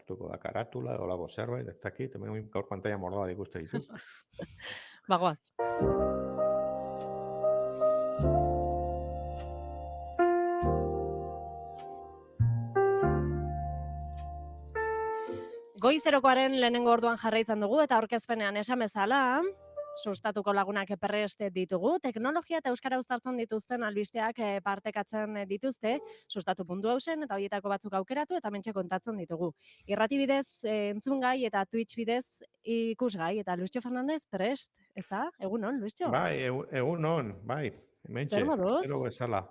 hartuko da karatula, olako zerbait, ez dakit, hemen gaur pantalla mordoa ikuste ditut. Bagoaz. Goizerokoaren lehenengo orduan jarraitzen dugu eta aurkezpenean esan bezala, sustatuko lagunak prest ditugu, teknologia eta euskara uztartzen dituzten albisteak partekatzen dituzte, sustatu.hausen eta horietako batzuk aukeratu eta mentxe kontatzen ditugu. Irrati bidez entzungai eta Twitch bidez ikusgai, eta Luisio Fernandez prest, ez da? Egunon, Luisio? Bai, egunon, bai, Zer hementxe, moduz? astero bezala.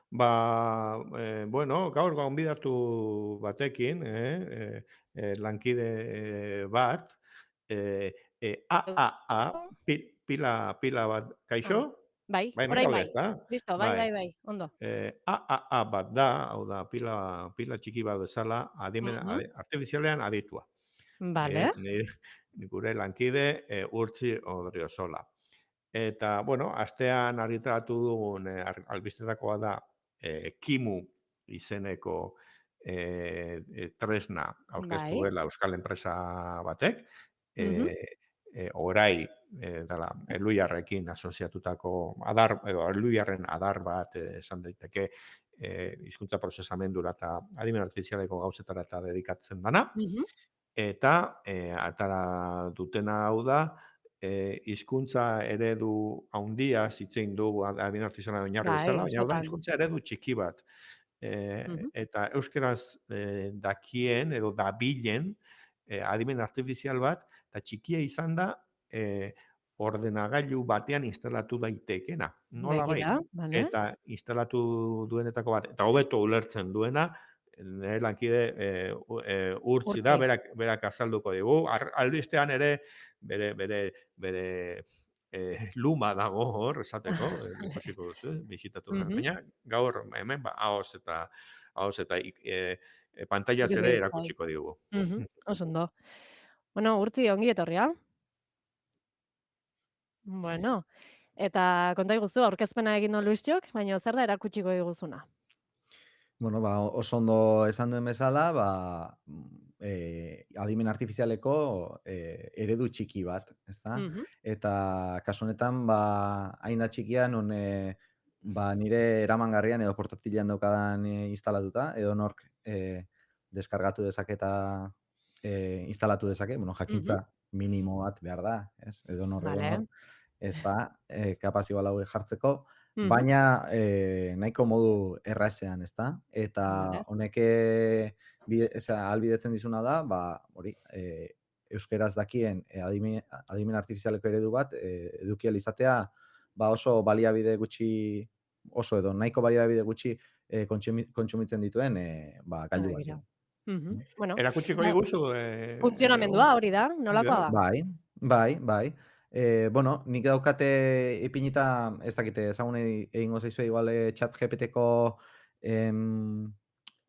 Bueno, gaur gonbidatu batekin, lankide bat, AAA, pila bat, kaixo? Bai, Bai, orain gaude, bai. ez da? Listo, Bai, bai, ondo. AAA bat da, hau da, pila txiki bat bezala, artifizialean aditua. Vale. Gure lankide, Urtzi Odriozola. Eta, bueno, astean argitaratu dugun albistetakoa da Kimu izeneko tresna aurkeztu Bai. duela euskal enpresa batek. Orai, dela, Eluiarrekin asoziatutako adar, edo Eluiarren adar bat esan daiteke hizkuntza prozesamendura eta adimen artifizialeko gauzetara eta dedikatzen dana. Eta atara dutena hau da, hizkuntza eredu handia hitzein dugu adimen artifiziala oinarri bezala, baina da hizkuntza eredu txiki bat. Eta euskeraz dakien edo dabilen adimen artifizial bat, eta txikia izan da ordenagailu batean instalatu daitekena. Nola bai? Vale. Eta instalatu duenetako bat, eta hobeto ulertzen duena, nire lankide Urtzi da, berak azalduko digu. Albistean ere bere luma dago hor, esateko, ikusiko duzu, bisitatu da. Baina gaur hemen ahoz eta pantailaz ere erakutsiko digu. Oso ondo. Bueno, Urtzi, ongi etorria. Bueno, eta konta iguzu, aurkezpena egin du Luisiok, baina zer da erakutsiko diguzuna? Bueno, oso ondo esan duen bezala, adimen artifizialeko eredu txiki bat, ezta? Eta kasu honetan, hain da txikia non nire eramangarrian edo portatilean daukadan instalatuta, edo nork deskargatu dezake eta instalatu dezake, bueno, jakintza minimo bat behar da, ez? Edo nor, ez da, kapaz igual hauek jartzeko, baina nahiko modu errazean, ez da? Eta honek ahalbidetzen dizuna da, hori, euskeraz dakien adimen artifizialeko eredu bat eduki ahal izatea, oso baliabide gutxi, oso edo nahiko baliabide gutxi kontsumitzen dituen gailu bat. Erakutsiko diguzu? Funtzionamendua hori da, nolakoa da? Bai. Bueno, nik daukate ipinita, ez dakite, ezagun egingo zaizue igual chat GPT-ko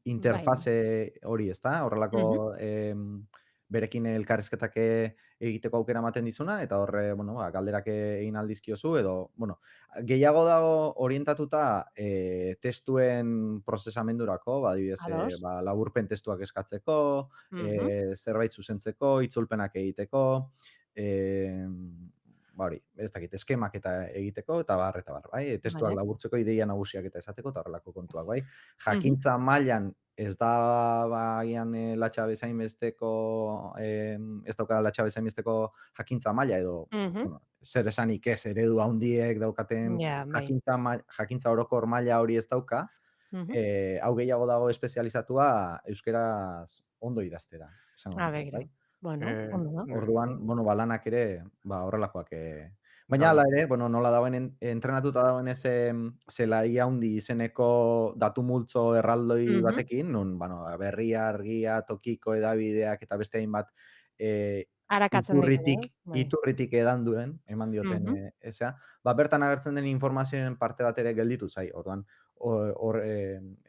interfaze hori, ez da? Horrelako berekin elkarrizketak egiteko aukera ematen dizuna, eta horre, bueno, galderak egin aldizkiozu, edo, bueno, gehiago dago orientatuta testuen prozesamendurako, adibidez, laburpen testuak eskatzeko, zerbait zuzentzeko, itzulpenak egiteko, hori, ez dakit, eskemak eta egiteko, eta bar, bai? Testuak laburtzeko, ideia nagusiak eta esateko, eta horrelako kontuak, bai? Jakintza mailan ez da bagian latxa bezain besteko, ez dauka latxa bezain besteko jakintza maila, edo zer esanik ez, eredu handiek daukaten jakintza orokor maila hori ez dauka, hau gehiago dago espezializatua euskeraz ondo idaztera. Begira. Bueno, ondo da. Orduan, lanak ere horrelakoak. Baina hala ere, nola dagoen entrenatuta dagoen zelai handi izeneko datu multzo erraldoi batekin, nun berria, argia, tokiko edabideak eta beste hainbat iturritik edan duen, eman dioten, bertan agertzen den informazioen parte bat ere gelditu zai. Orduan,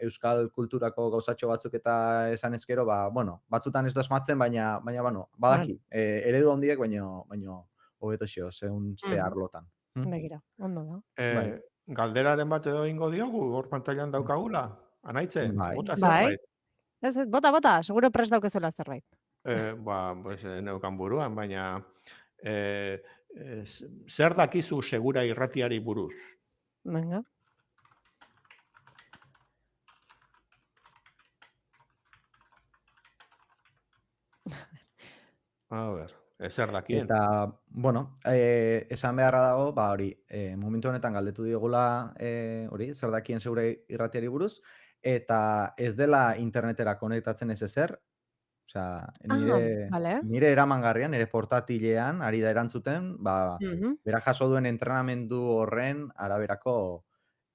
euskal kulturako gauzatxo batzuk eta esan ezkero, batzutan ez da esmatzen, baina badaki, eredu handiek, baina hobeto xeo, zehun ze arlotan. Begira, ondo da. Galderaren bat edo ingo diogu, hor pantailan daukagula? Anaitze, bota zerbait. zerbait. Bota, seguro prest daukezuela zerbait. Pues, neukan buruan, baina zer dakizu segura irratiari buruz? Venga. A ber, zer dakien? Eta, bueno, esan beharra dago, hori, momentu honetan galdetu diogula, hori, zer dakien zeure irratiari buruz, eta ez dela internetera konektatzen ez ezer, osea, Vale. nire eramangarrian, nire portatilean, ari da erantzuten, bera jaso duen entrenamendu horren araberako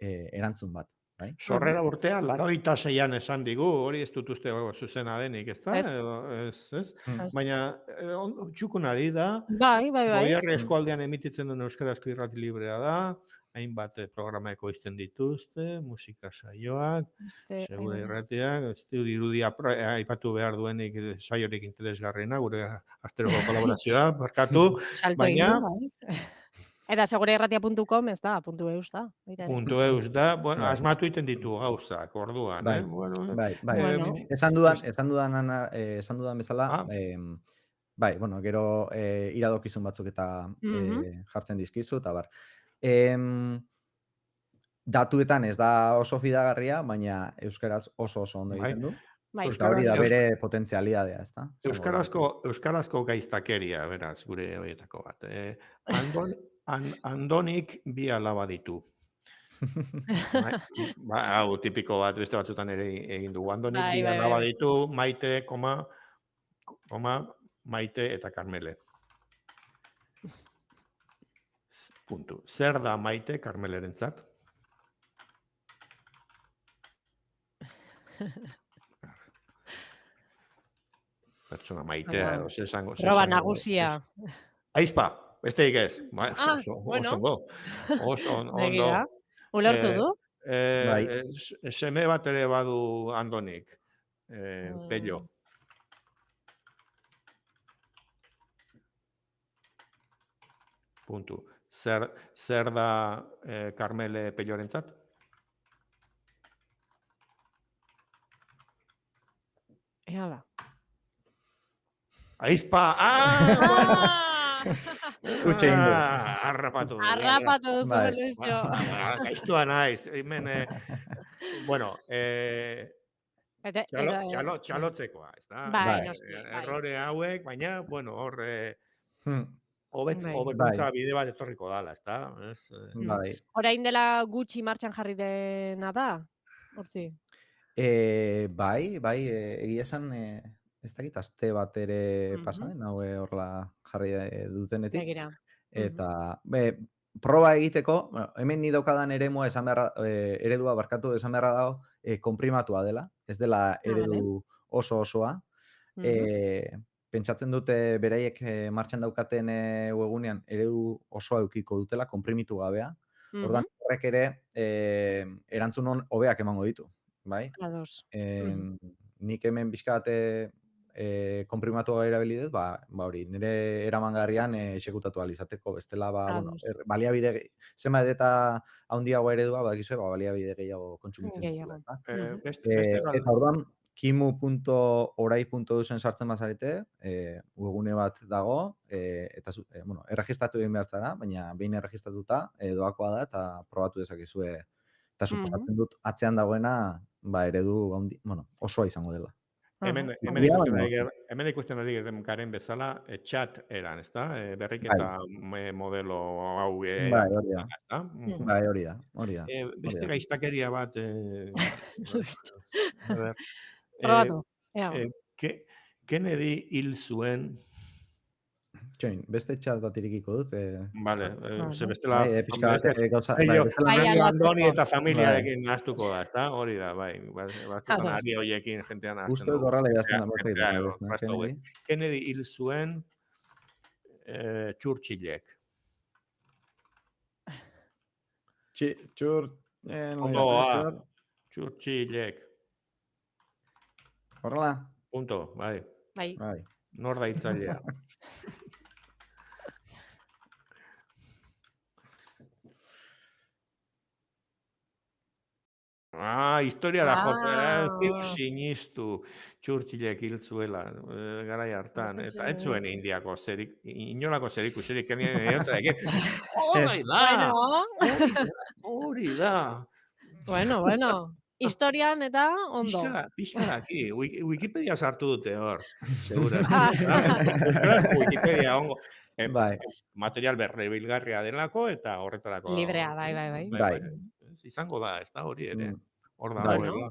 erantzun bat, bai? Sorrera urtea, 86an esan digu, hori ez dut uste zuzena denik, ezta? Ez. Edo, ez? Mm. Baina, txukun ari da, Bai. Goierri eskualdean emititzen duen euskarazko irrati librea da, hainbat programa ekoizten dituzte, musika saioak, segure irratiak, ez dut irudia aipatu behar duenik saiorik interesgarriena, gure asteroko kolaborazioa, barkatu, Salto egin baina... du, bai. Eta segureirratia.com ez da, .eus da. .eus da, bueno, Bai. asmatu egiten ditu gauzak, orduan, Bai, Bueno, Bueno. Esan dudan bezala, bai, bueno, gero iradokizun batzuk eta jartzen dizkizu, eta bar. Datuetan ez da oso fidagarria, baina euskaraz oso ondo egiten du. Bai. Eta hori da bere potentzialidadea, ezta? Euskarazko gaiztakeria, beraz, gure horietako bat. Andonik bi alaba ditu. Hau tipiko bat, beste batzutan ere egin dugu. Andonik bi alaba ditu, Maite, Maite eta Karmele. Puntu. Zer da Maite Karmelerentzat? Pertsona maitea edo zesango. Proba nagusia. Aizpa, besteik ez. Oso ondo. Ulertu du? Seme bat ere badu Andonik. Pello. Puntu. Zer da Karmele Pellorentzat? Ea da. Aizpa! Utxe egin du. Harrapatu. Harrapatu duzu, Luisio. Gaiztua naiz. Hemen, bueno, txalotzekoa, ez da? Bai, noski. Errore hauek, baina, bueno, hor... Hobekuntza bide bat etorriko dala, ez da? Bai. Orain dela gutxi martxan jarri dena da? Hortzi? Bai, egia esan, ez dakit, aste bat ere pasaden, hau horrela jarri dutenetik. Begira. Eta, proba egiteko, hemen ni daukadan eredua esan beharra dago, konprimatua dela, ez dela eredu oso osoa. Pentsatzen dute beraiek martxan daukaten webgunean eredu osoa eukiko dutela, konprimitu gabea. Orduan, horrek ere erantzun hobeak emango ditu, bai? Nik hemen bizkate konprimatu erabili dut, hori, nire eramangarrian exekutatu izateko, bestela, baliabide, zenbat eta handiago eredua, badakizue, baliabide gehiago kontsumitzen dutela, ezta? Eta orduan, kimu.orai.eusen sartzen bazarete, webgune bat dago, eta, erregistratu egin behar zara, baina behin erregistratuta, doakoa da, eta probatu dezakezue, eta suposatzen dut, atzean dagoena, eredu, osoa izango dela. Hemen ikusten ari garen bezala, chat eran, ez da? Berriketa modelo hau. Bai, hori da. Beste gaiztakeria bat... Probatu. Kennedy hil zuen... Txoin, beste txat bat irikiko dut. Bale, ze bestela... Andoni eta familiarekin nahaztuko da, ezta? Hori da, bai. Batzutan ari horiekin jentean nahazten dugu. Uste horrela idazten da. Kennedy hil zuen Churchillek. Churchillek. Horrela? Punto, bai. Nor da hitzailea. Historiara jotzen, ez digu Ah. sinistu Churchillek hil zuela, garai hartan, eta ez zuen Indiako inolako zerikusirik eriotzarekin. Hori da! Bueno. Hori da! Bueno. Historian eta ondo. Pixka daki, Wikipedia sartu dute hor, segurazki. Ah. Euskarazko Wikipedia ongo. Bai. Material berrebilgarria delako eta horretarako. Librea, bai. Bai. Izango da, ez da hori ere. Hor Bueno.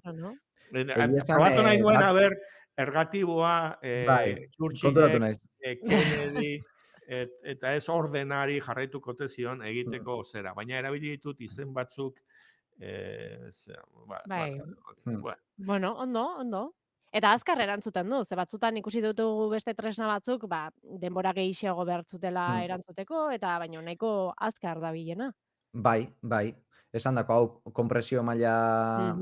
Probatu nahi nuen, haber, ergatiboa, Bai, konturatu naiz. Kennedy, eta ez ordenari jarraituko zion egiteko zera. Baina erabili ditut izen batzuk, Bai. Bueno, ondo. Eta azkar erantzuten du, ze batzutan ikusi dutu beste tresna batzuk, denbora gehiago behartzutela erantzuteko, eta baino nahiko azkar dabilena. Bai. Esan dako, hau konpresio maila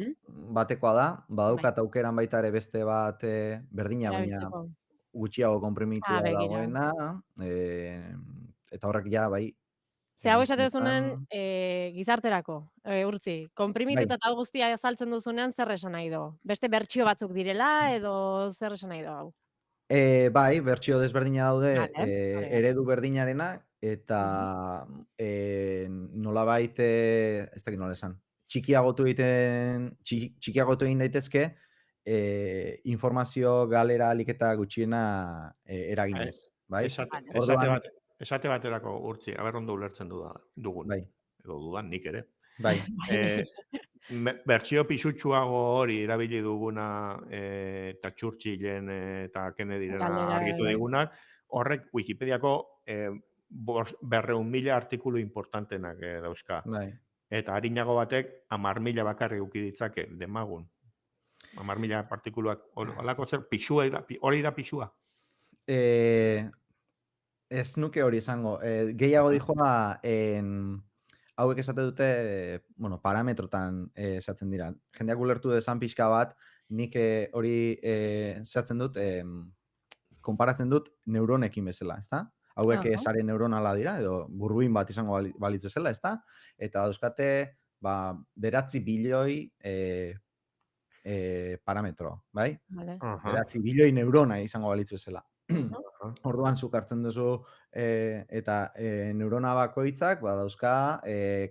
batekoa da, badaukat aukeran baita ere beste bat berdina, baina gutxiago konprimitua dagoena, eta horrek ja, bai. Ze hau esate duzunen gizarterako, urtzi, konprimituta eta guztia azaltzen duzunean zer esan nahi du? Beste bertsio batzuk direla edo zer esan nahi du hau? Bai, bertsio desberdina daude, eredu berdinarena, eta nolabait, ez dakit nola esan, txikiagotu egin daitezke, informazio galera alik eta gutxiena eraginez, bai? Esate baterako urtzi, aber ondo ulertzen dugun. Bai. Edo dudan, nik ere. Bai. Bertsio pisutsuago hori erabili duguna eta Churchillen eta Kennedyren argitu digunak, horrek Wikipediako 200.000 artikulu importantenak dauzka. Bai. Eta harinago batek 10.000 bakarrik uki ditzake, demagun. 10.000 artikuluak, holako zer, hori da pisua? Ez nuke hori esango. Gehiago dijoa, hauek esate dute, parametrotan esatzen dira. Jendeak ulertu dezan pixka bat, nik hori esatzen dut, konparatzen dut neuronekin bezala, ezta? Hauek sare neuronala dira, edo burbuin bat izango balitz bezala, ezta? Eta dauzkate, 9 bilioi parametro, bai? 9 bilioi neurona izango balitz bezala. Orduan zuk hartzen duzu eta neurona bakoitzak dauzka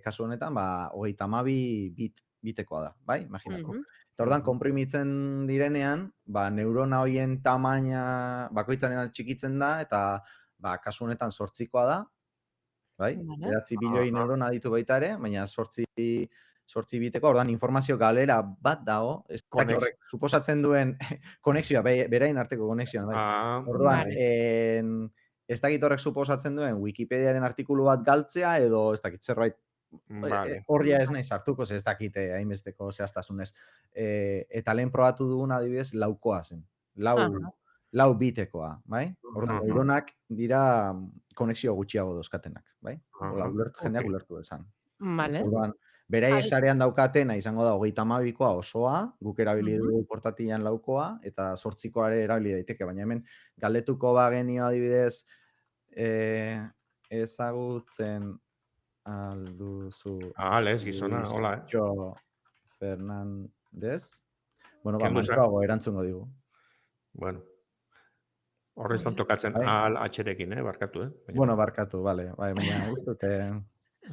kasu honetan 32 bitekoa da, bai? Imaginako. Eta orduan konprimitzen direnean, neurona horien tamaina bakoitzaren txikitzen da eta kasu honetan 8koa da, bai? 9 bilioi neurona ditu baita ere, baina 8 biteko, orduan informazio galera bat dago, ez dakit horrek suposatzen duen konexioa, berain arteko konexioa, bai. Orduan, ez dakit horrek suposatzen duen Wikipediaren artikulu bat galtzea, edo ez dakit zerbait horria ez nahi sartuko, ez dakit hainbesteko zehaztasunez. Eta lehen probatu duguna adibidez, 4koa zen. 4 bitekoa, bai? Orduan, neuronak dira konexio gutxiago dauzkatenak, bai? Jendeak ulertu dezan. Orduan, beraiek sarean daukatena izango da 32koa osoa, guk erabili dugu portatilan 4koa, eta 8koa ere erabili daiteke, baina hemen galdetuko bagenio adibidez ezagutzen alduzu lez, gizona, hola, Jo Fernandez. Bueno, mantsoago erantzungo digu. Bueno, horre estan tokatzen H-rekin, barkatu, Bueno, barkatu, bale, baina guztute.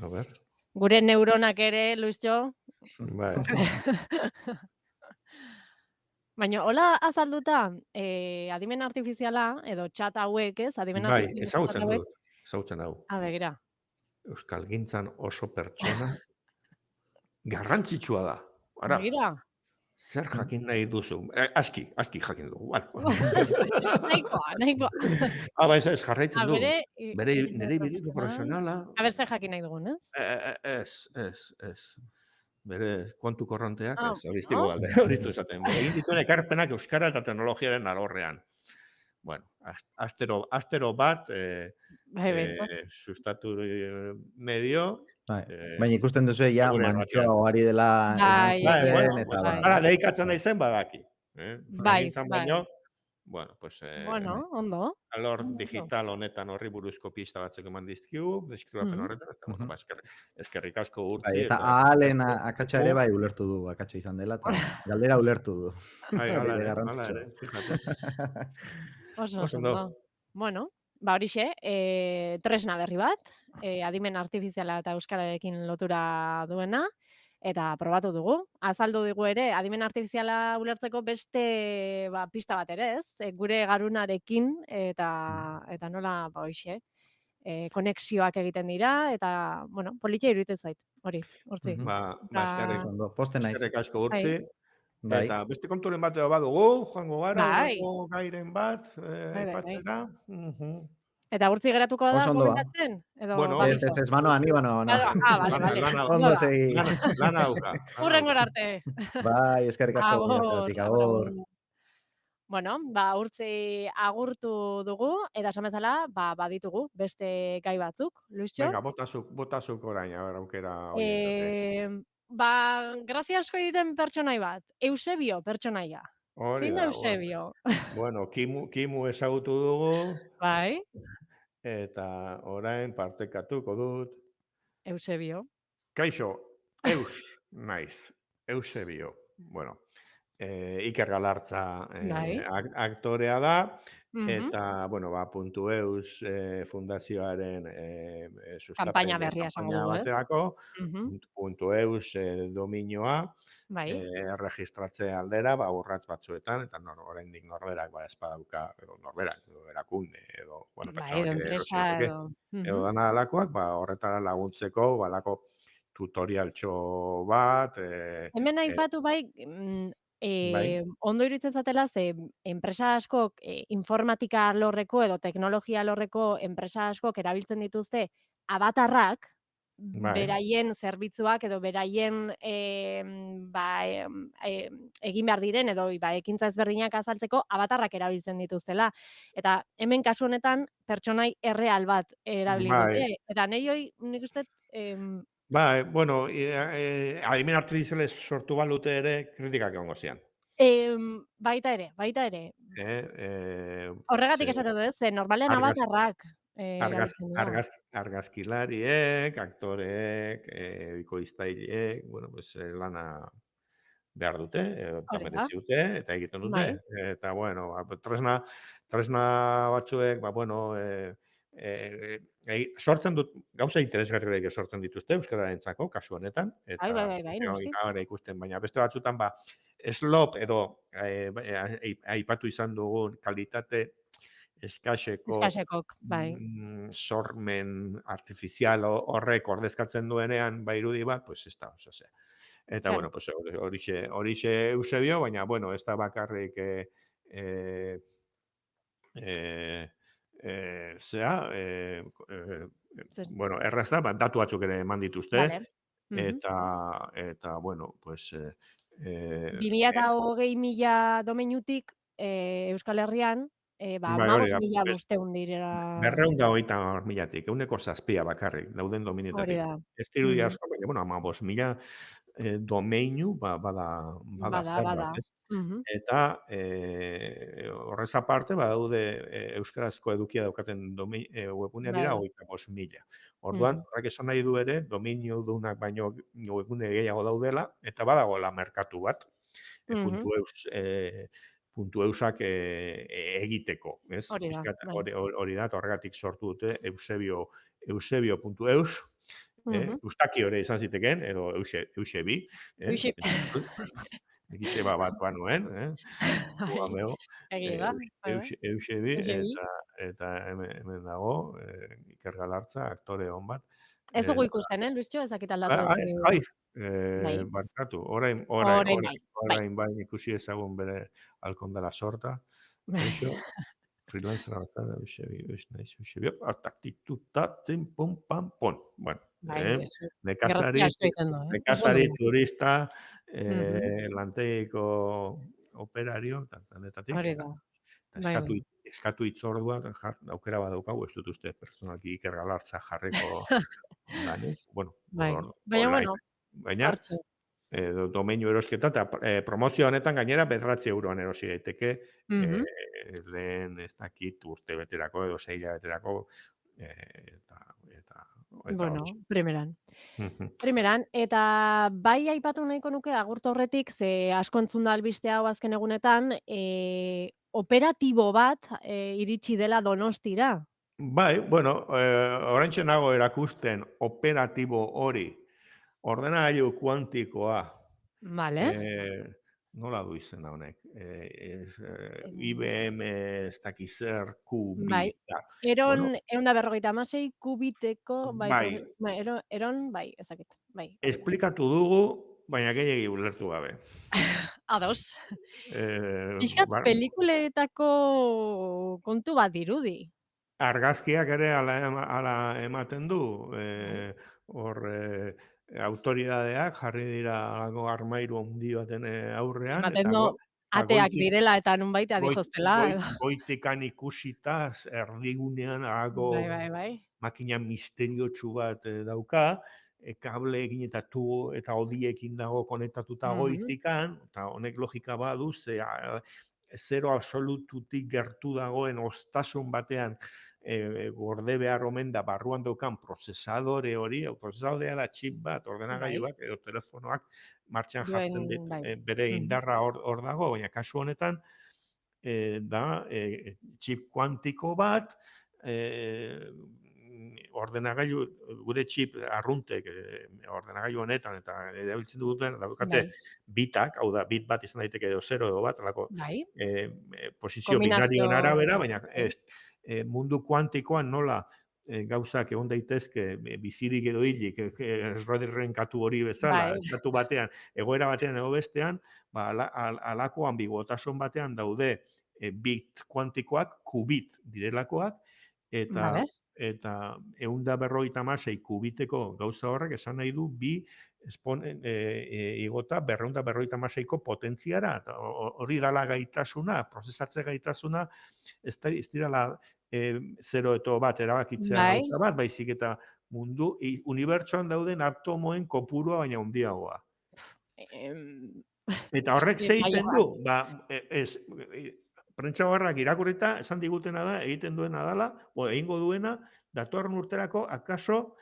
A ver. Gure neuronak ere, Luisjo. Bai. Baina, hola azalduta, adimen artifiziala, edo txat hauek, ez? Bai, ezagutzen dut. Begira. Euskalgintzan oso pertsona garrantzitsua da. Begira. Zer jakin nahi duzu? Aski jakin dugu. Nahikoa. Ez jarraitzen du. Bere ibili profesionala. Zer jakin nahi dugun, ez? Ez. Bere kontu korronteak, ez, hori esaten. Egin dituen ekarpenak euskara eta teknologiaren alorrean. Bueno, astero bat, sustatu medio. Baina ikusten duzu ja mantxoa ari dela. Ara, deikatzen da izen badaki. Bai. bueno, pues, Bai. Bueno, ondo. alor Ondo, ondo. digital honetan horri buruzko pista batzuk eman dizkigu, deskribapen Mhm. horretan, eta, bueno, Mhm. eskerrik asko Bai, Urtzi, eta eta eskerrik ahalen asko akatsa ere dugu. bai ulertu du, akatsa izan dela, eta galdera ulertu du. Bai, Hori ere hala garrantzitsua. ere, fíjate. Oso, Oso oso ondo. ondo. Bueno, ba horixe, tresna berri bat, adimen artifiziala eta euskararekin lotura duena, eta probatu dugu. Azaldu digu ere, adimen artifiziala ulertzeko beste ba, pista bat ere, ez? Gure garunarekin eta nola, ba horixe, konexioak egiten dira, eta, bueno, politia iruditzen zait, hori, hortzi. Mhm. Ba, Eta, Oso ondo, poste naiz. eskerrik asko bai, Urtzi. Bai. Eta beste konturen bat badugu, joango gara, bai, urrengo gairen bat, bai. aipatzera. Mhm. Eta gurtzi geratuko da Oso ondo ba. komentatzen? Edo Bueno, Ez, baditu? ez, ez, manoa, ni manoa, no. Bale, lana, bale. lana, Ondo Ondo da. segi. lana dauka, lana dauka. Hurrengora arte. Bai, eskerrik asko Agur, gonbidatzeagatik, agur, agur. agur. Bueno, ba, urtzi agurtu dugu, eta esan bezala, ba, baditugu beste gai batzuk, Luisio. Venga, botazuk orain, a ber, aukera oientzate. Ba, grazia asko egiten pertsonai bat, Eusebio pertsonaia. Hori Zein da da, Eusebio? bueno, Kimu ezagutu dugu, Bai, eta orain partekatuko dut. Eusebio. Kaixo, naiz, Eusebio. Bueno, Iker Galartza Bai. aktorea da, Mhm. eta, bueno, ba, Puntu Eus fundazioaren Kanpaina sustapen berria esango kanpaina dugu, ez? baterako, Mhm. Puntu Eus dominioa Bai. erregistratze aldera, ba, urrats batzuetan, eta oraindik norberak ba, espadauka, edo norberak, edo erakunde, edo, bueno, Bai, pertsona edo ere erosi enpresa daiteke, edo. edo dana alakoak, ba, horretara laguntzeko, balako tutorialtxo bat, Hemen e, aipatu bai, bai, ondo iruditzen zatela ze enpresa askok, informatika alorreko edo teknologia alorreko enpresa askok erabiltzen dituzte avatarrak, bai, beraien zerbitzuak edo beraien, ba, egin behar diren edo ba, ekintza ezberdinak azaltzeko avatarrak erabiltzen dituztela. Eta hemen kasu honetan pertsonai erreal bat erabili bai, dute. Eta nik uste dut, bai, bueno, adimen artifizialez sortu balute ere, kritikak egongo zian. Baita ere, baita ere. Ze Horregatik esaten dut, ez, ze normalean argaz, avatarrak argaz, erabiltzen dira. argaz, argazkilariek, aktoreek, bikoiztaileek, bueno, pues, lana behar dute, eta Hori da, merezi dute, eta egiten dute. bai. Eta, bueno, ba, tresna batzuek, ba, bueno, sortzen dut, gauza interesgarriak sortzen dituzte Euskararentzako, kasu honetan, Bai, bai, eta bai, bai, noski. ikusten, baina beste batzutan, ba, slop edo aipatu izan dugun kalitate eskaseko Eskasekok, bai. sormen artifizial horrek ordezkatzen duenean, ba, irudi bat, pues ez da oso zea. Eta, Claro. bueno, pues, horixe Eusebio, baina, bueno, ez da bakarrik zea, Zer, bueno, erraz da, ba, datu batzuk ere eman dituzte, vale. Mhm. eta bueno, pues, 2020.000 domeinutik, Euskal Herrian, ba, bai, hori da, 15.500 dira. 230.000-tik, 7 bakarrik dauden Hori dominietatik. da. Ez dirudi Mhm. asko, baina, bueno, 15.000 domeinu, ba, bada Bada, zerbait, bada. ez? Mhm. Eta horrez aparte, badaude euskarazko edukia daukaten webguneak dira Bai. 35.000. Orduan, Mhm. horrek esan nahi du ere, dominiodunak baino webgune gehiago daudela, eta badagoela merkatu bat, Mhm. puntu eusak egiteko, ez? Hori da, Pixkat bai. hori da, eta horregatik sortu dute Eusebio.eus, Mhm. Eustaki hori izan zitekeen, edo Eusebi, Uixi. pentsatu dut. Nik izeba bat banuen, Bai, Gugameo, egia da. Bai, bai. Eusebi, Uixebi. eta hemen dago, Iker Galartza, aktore on bat. Ez dugu Eta, ikusten, Luisio, ez dakit aldatu ez, duzu. Bai. barkatu, Orain bai, bai. orain bai ikusi ezagun bere alkondara sorta. Kaixo, freelancera bazara, Eusebi, naiz, Eusebio, taktitutatzen, pum, pam, pon. Bueno, Bai, ez. Grazia nekazari, asko egiten du, oso ondo. nekazari turista, Mhm. lantegiko operario, eta zanetatik, Hori eta da. eta Bai, bai. eskatu hitzordua, aukera badaukagu, ez dut uste pertsonalki Iker Galartza jarriko danik, bueno, Bai. Baina, online, bueno, baina hortxe. domeinu erosketa, eta promozio honetan gainera 9 euroan erosi daiteke, Mhm. lehen ez dakit urte beterako edo 6 hilabeterako eta Bueno, hortxe. primeran. Mhm. Primeran, eta bai aipatu nahiko nuke agurtu aurretik, ze asko entzun da albiste hau azken egunetan, operatibo bat iritsi dela Donostira. Bai, bueno, oraintxe nago erakusten operatibo hori, ordenagailu kuantikoa, Vale. eh, nola du izena honek? Em, IBM ez dakiz zer bai. qubita. Bueno, Eron 156 kubiteko, bai, bai, bai, eron, bai, ez dakit, bai, hori da. esplikatu dugu, baina gehiegi ulertu gabe. Ados. Eh, Pixkat ba, pelikuletako kontu bat dirudi. Argazkiak ere hala ematen du. Bai. Hor, autoridadeak jarri dira halako armairu handi baten aurrean, Ematen du eta ateak direla eta nonbait adieraztela edo. goitikan ikusita erdigunean halako Bai, bai, bai. makina misteriotsu bat dauka, kableekin eta tubo eta hodiekin dago konektatuta Mhm. goitikan, eta honek logika badu, zero absolututik gertu dagoen ostasun batean gorde behar omen da barruan daukan prozesadore hori, prozesadorea da chip bat, Bai. ordenagailuak edo telefonoak martxan jartzen Duen, bai. bere Mhm. indarra hor dago, baina kasu honetan da chip kuantiko bat, ordenagailu, gure chip arruntek ordenagailu honetan eta erabiltzen duten daukate Bai. bitak, hau da, bit bat izan daiteke edo 0 edo bat, alako Bai. posizio binarioen Kombinazio, arabera, baina bai. ez, mundu kuantikoan nola gauzak egon daitezke bizirik edo hilik, Schrödingeren katu hori bezala, Bai. estatu batean, egoera batean edo bestean, ba, halako ambiguotasun batean daude bit kuantikoak, qubit direlakoak, eta Vale. eta 156 kubiteko gauza horrek esan nahi du bi igota 256ko potentziara, eta hori dala gaitasuna, prozesatze gaitasuna, ez dirala 0 eta bat erabakitzea Bai. gauza bat, baizik eta unibertsoan dauden atomoen kopurua baina handiagoa. Em, Eta horrek sí, zeiten mailegak. du, ba, prentsa horrak irakurrita esan digutena da, egiten duena dala, egingo duena, datorren urterako akaso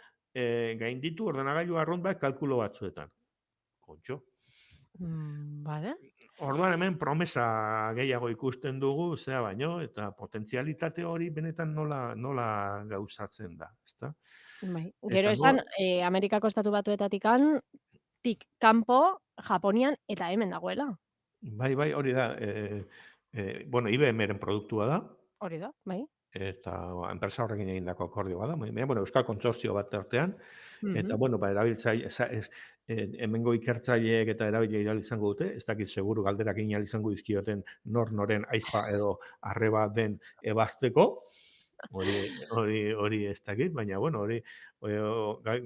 gainditu ordenagailu arrunt bat kalkulo batzuetan. Kontxo. Vale. Orduan hemen promesa gehiago ikusten dugu, zea baino, eta potentzialitate hori benetan nola gauzatzen da, ezta? Bai. Gero Eta esan, Amerikako Estatu Batuetatikan tik kanpo, Japonian eta hemen dagoela. bai, hori da, bueno, IBM-ren produktua da, Hori da, bai. eta enpresa horrekin egindako akordioa da, baina, bueno, euskal kontsortzio bat artean, eta, Mhm. bueno, ba, erabiltzaile, hemengo ikertzaileek eta erabiltzaileak izango dute, ez dakit seguru galderak egin ahal izango dizkioten noren aizpa edo arreba den ebazteko, hori ez dakit, baina, bueno, hori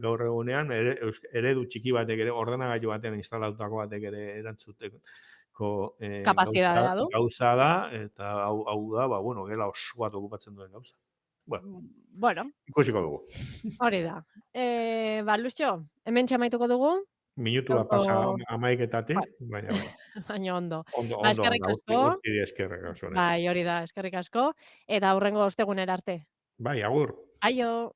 gaur egunean eredu txiki batek ere, ordenagailu batean instalatutako batek ere erantzuteko Kapazitatea du. gauza da, eta hau da, ba, bueno, gela oso bat okupatzen duen gauza. Bueno, Bueno, ikusiko dugu. hori da. Ba, Luxo, hementxe amaituko dugu. Minutua Gaurko, pasa bai, 11-etatik, baina bai. baina ondo. Ba, Ondo, eskerrik asko. urtiri eskerrak oso honetan. Bai, hori da, eskerrik asko. Eta hurrengo ostegunera arte. Bai, agur. Aio!